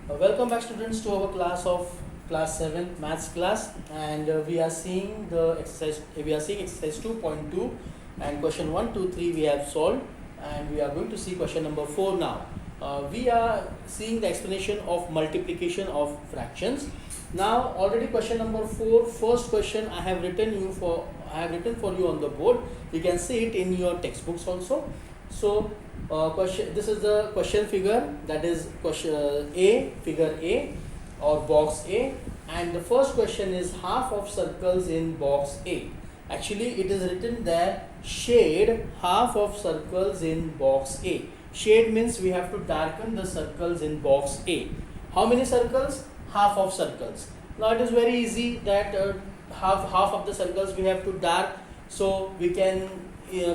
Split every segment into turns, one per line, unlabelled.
Welcome back students to our class of class 7 maths class, and we are seeing exercise 2.2 and question 1 2 3 we have solved, and we are going to see question number 4 now. We are seeing the explanation of multiplication of fractions. Now already question number 4, first question I have written for you on the board. You can see it in your textbooks also. So this is the question figure, that is question figure A or box A, and the first question is half of circles in box A. Actually it is written there, shade half of circles in box A. Shade means we have to darken the circles in box A. How many circles? Half of circles. Now it is very easy that half of the circles we have to dark, so we can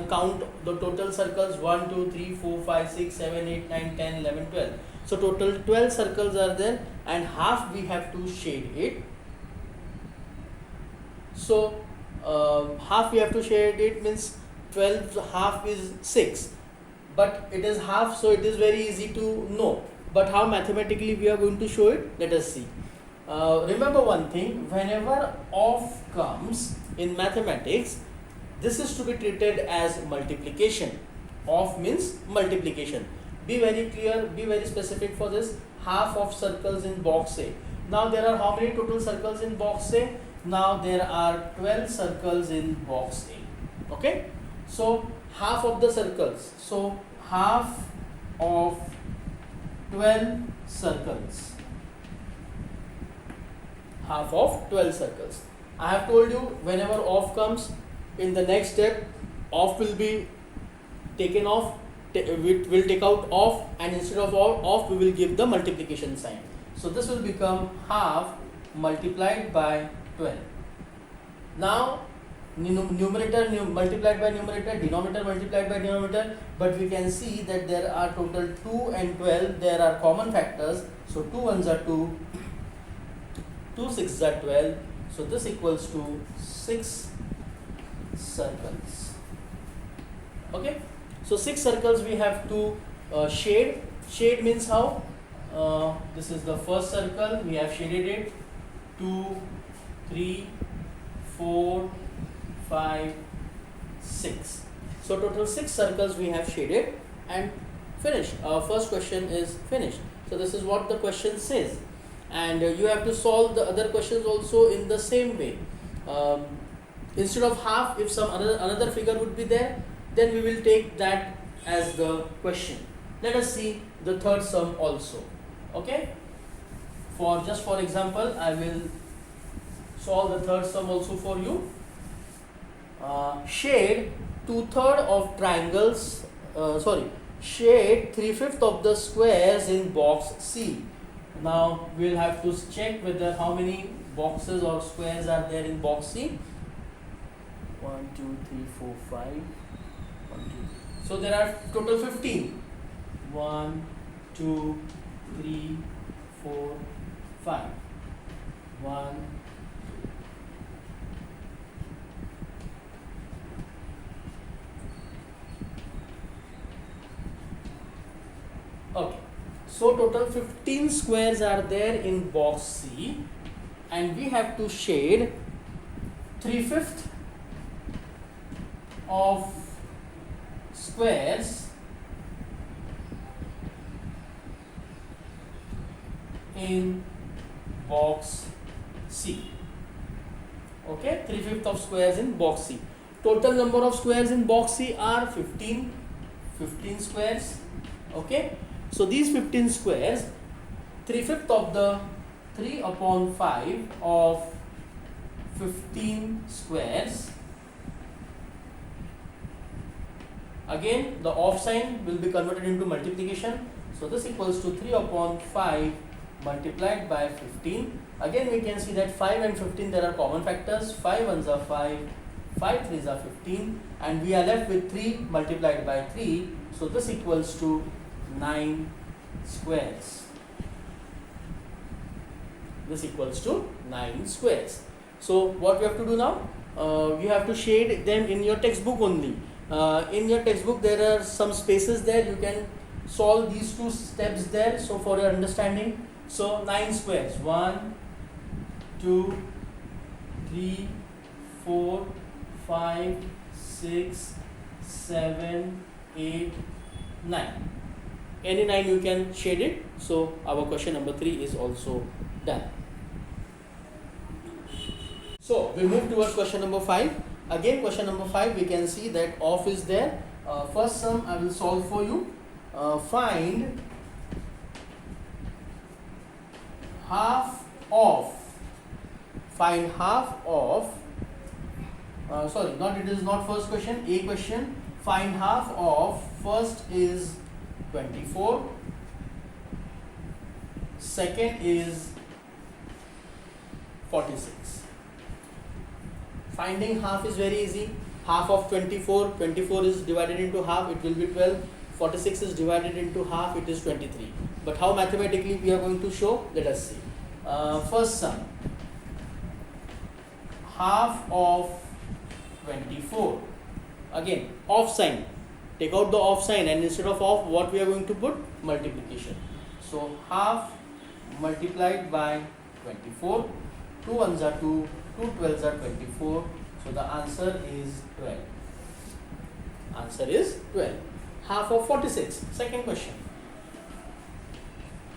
count the total circles 1 2 3 4 5 6 7 8 9 10 11 12. So total 12 circles are there, and half we have to shade it. So half we have to shade it means 12 half is 6, but it is half, so it is very easy to know. But how mathematically we are going to show it, let us see. Remember one thing, whenever off comes in mathematics, this is to be treated as multiplication. Off means multiplication. Be very clear, be very specific for this. Half of circles in box A. Now there are how many total circles in box A? Now there are 12 circles in box A. Okay? So half of the circles. So half of 12 circles. Half of 12 circles. I have told you, whenever off comes, in the next step, off will be taken off, we will take out off, and instead of off we will give the multiplication sign. So this will become half multiplied by 12. Now numerator multiplied by numerator, denominator multiplied by denominator, but we can see that there are total 2 and 12, there are common factors. So 2 ones are 2, 2 sixes are 12, so this equals to 6 circles. Okay, so 6 circles we have to shade. Shade means how? This is the first circle, we have shaded it. 2 3 4 5 6. So total 6 circles we have shaded and finished. Our first question is finished. So this is what the question says, and you have to solve the other questions also in the same way. Instead of half, if some another figure would be there, then we will take that as the question. Let us see the third sum also. Okay, for example, I will solve the third sum also for you. Shade 2/3 of triangles, shade 3/5 of the squares in box C. Now we will have to check whether how many boxes or squares are there in box C. 1 2 3 4 5 1 2. So there are total 15. 1 2 3 4 5 1. Okay, so total 15 squares are there in box C, and we have to shade 3/5 of squares in box C. Okay, 3/5 of squares in box C. Total number of squares in box C are 15 squares. Okay, so these 15 squares, 3/5 of the 3/5 of 15 squares. Again, the off sign will be converted into multiplication. So this equals to 3/5 multiplied by 15. Again, we can see that 5 and 15 there are common factors. 5 ones are 5, 5 threes are 15, and we are left with 3 multiplied by 3. So this equals to 9 squares. This equals to 9 squares. So what we have to do now? You have to shade them in your textbook only. In your textbook there are some spaces there, you can solve these two steps there. So for your understanding, So 9 squares. 1, 2, 3, 4, 5, 6, 7, 8, 9. Any 9 you can shade it. So our question number 3 is also done. So we move towards question number 5. Again, question number 5, we can see that off is there. First sum I will solve for you. Find half of. Find half of. Sorry, it is not first question. A question. Find half of. First is 24. Second is 46. Finding half is very easy. Half of 24, 24 is divided into half, it will be 12. 46 is divided into half, it is 23. But how mathematically we are going to show? Let us see. First sum. Half of 24. Again, off sign. Take out the off sign, and instead of off, what we are going to put? Multiplication. So half multiplied by 24. 2 ones are 2, 2 12s are 24. So the answer is 12. Answer is 12. Half of 46. Second question.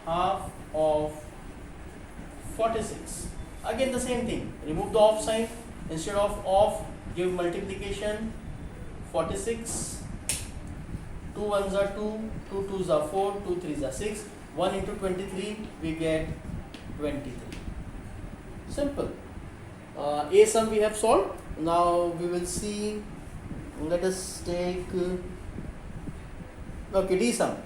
Half of 46. Again the same thing. Remove the off sign. Instead of off, give multiplication. 46. 2 ones are 2, 2 twos are 4, 2 threes are 6. 1 into 23, we get 23. Simple. A sum we have solved. Now we will see. Let us take. Okay, D sum.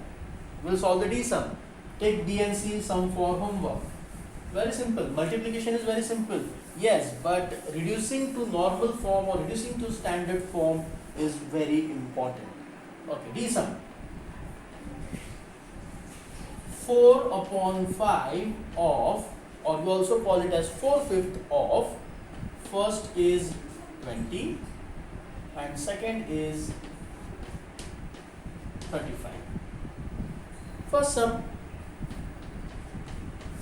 We will solve the D sum. Take B and C sum for homework. Very simple. Multiplication is very simple. Yes, but reducing to normal form or reducing to standard form is very important. Okay, D sum. 4 upon 5 of, or we also call it as 4/5 of, first is 20 and second is 35. First sum.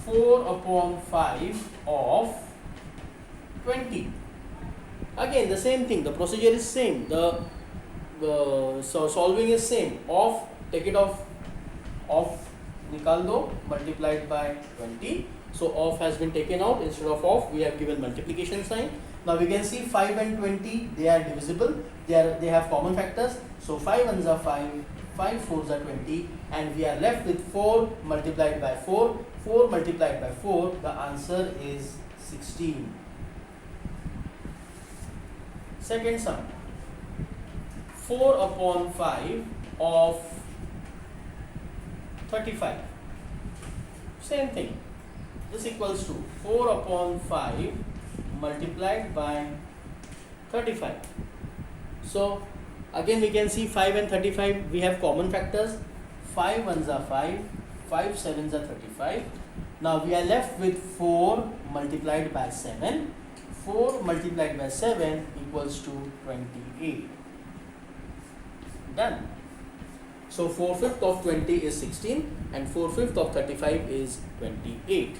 4 upon 5 of 20. Again the same thing, the procedure is same, the so solving is same. Off, take it off, nikal do, multiplied by 20. So off has been taken out. Instead of off, we have given multiplication sign. Now we can see 5 and 20, they are divisible, they have common factors. So 5 ones are 5, 5 fours are 20, and we are left with 4 multiplied by 4. 4 multiplied by 4, the answer is 16. Second sum. 4 upon 5 of 35. Same thing. This equals to 4 upon 5 multiplied by 35. So again we can see 5 and 35, we have common factors. 5 ones are 5, 5 sevens are 35. Now we are left with 4 multiplied by 7. 4 multiplied by 7 equals to 28. Done. So 4/5 of 20 is 16 and 4/5 of 35 is 28.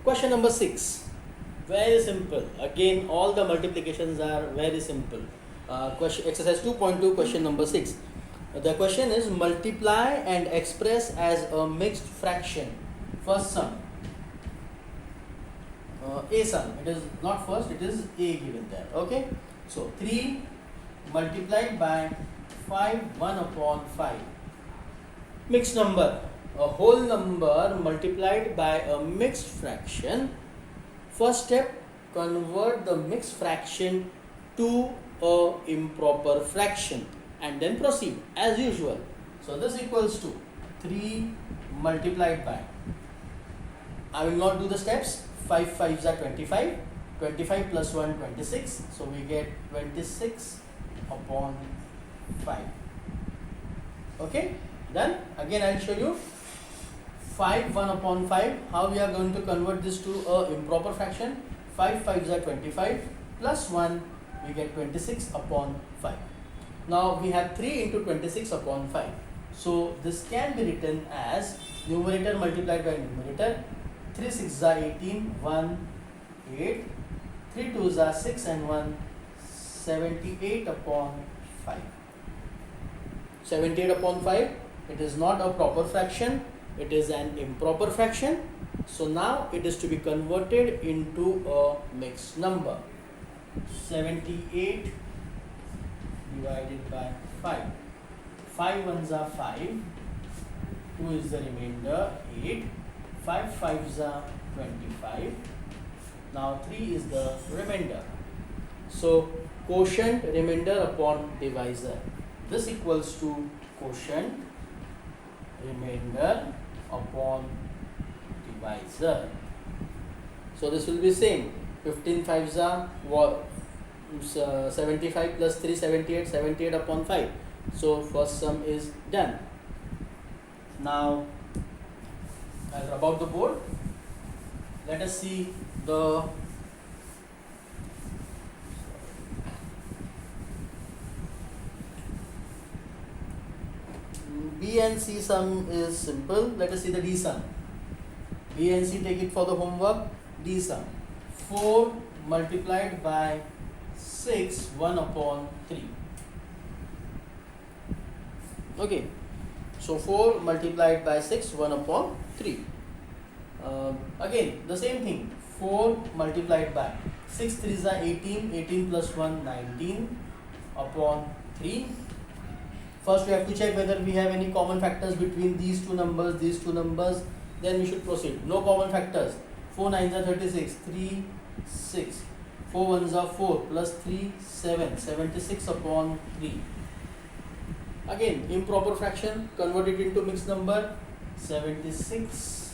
Question number 6. Very simple. Again, all the multiplications are very simple. Question exercise 2.2, question number 6. The question is multiply and express as a mixed fraction. First sum. A sum. It is not first, it is A given there. Okay. So 3 multiplied by 5, 1 upon 5. Mixed number. A whole number multiplied by a mixed fraction. First step, convert the mixed fraction to a improper fraction and then proceed as usual. So this equals to 3 multiplied by, I will not do the steps, 5 5s are 25, 25 plus 1 26, so we get 26 upon 5. Okay, done. Again I will show you 5 1 upon 5, how we are going to convert this to a improper fraction. 5 5s are 25 plus 1, we get 26 upon 5. Now we have 3 into 26 upon 5. So this can be written as numerator multiplied by numerator. 3 6 are 18, 1 8, 3 2s are 6 and 1 78 upon 5. 78 upon 5, it is not a proper fraction, it is an improper fraction. So now it is to be converted into a mixed number. 78 divided by 5. 5 ones are 5, 2 is the remainder, 8, 5 fives are 25. Now 3 is the remainder. So quotient remainder upon divisor. This equals to quotient remainder upon divisor. So this will be same. 15 fives are 75 plus 3 78, 78 upon 5. So first sum is done. Now about the board, let us see the B and C sum is simple. Let us see the D sum. B and C, take it for the homework. D sum. 4 multiplied by 6, 1 upon 3. Okay. So 4 multiplied by 6, 1 upon 3. Again, the same thing. 4 multiplied by 6 3s are 18, 18 plus 1, 19 upon 3. First we have to check whether we have any common factors between these two numbers, then we should proceed. No common factors. 4 9s are 36, 3, 6. 4 1s are 4, plus 3, 7, 76 upon 3. Again, improper fraction, convert it into mixed number. 76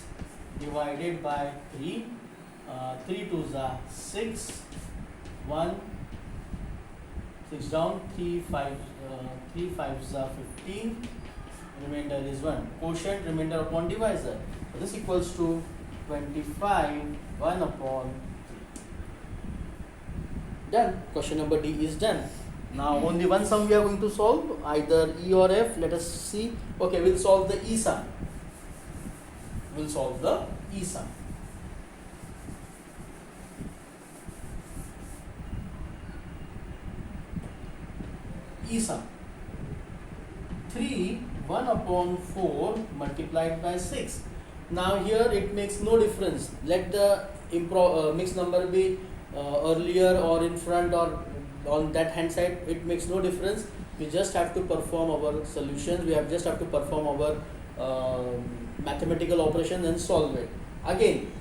divided by 3. 3 2s are 6, 1, 6 down, 3 5s are 15, remainder is 1. Quotient remainder upon divisor. So this equals to 25, 1 upon 3. Done. Question number D is done. Now only one sum we are going to solve, either E or F. Let us see. Okay, we'll solve the E sum. We'll solve the E sum. E sum. 3 1 upon 4 multiplied by 6. Now here it makes no difference. Let the mixed number be earlier or in front or on that hand side. It makes no difference. We just have to perform our solutions. We just have to perform our mathematical operations and solve it. Again,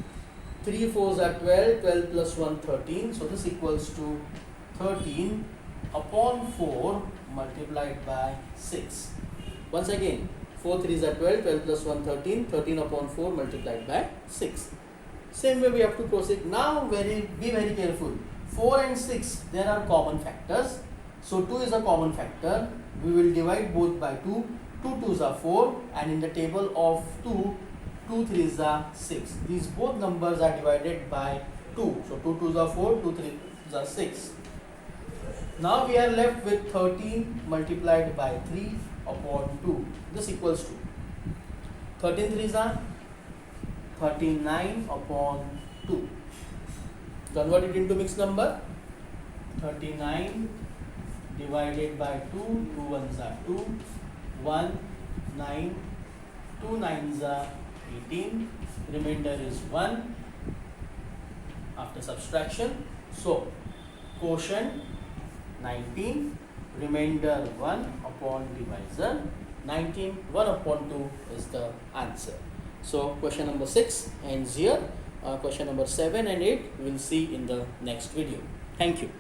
3 4s are 12. 12 plus 1 13. So this equals to 13 upon 4 multiplied by 6. Once again, 4 3s are 12, 12 plus 1 13, 13 upon 4 multiplied by 6. Same way we have to proceed. Now be very careful. 4 and 6, there are common factors. So 2 is a common factor. We will divide both by 2. 2 2s are 4, and in the table of 2, 2 3s are 6. These both numbers are divided by 2. So 2 2s are 4, 2 3s are 6. Now we are left with 13 multiplied by 3 upon 2. This equals to 13 3s are 39 upon 2. Convert it into mixed number. 39 divided by 2. 2 1s are 2. 1 9. 2 9s are 18. Remainder is 1 after subtraction. So quotient 19, remainder 1 upon divisor. 19, 1 upon 2 is the answer. So question number 6 ends here. Question number 7 and 8 we will see in the next video. Thank you.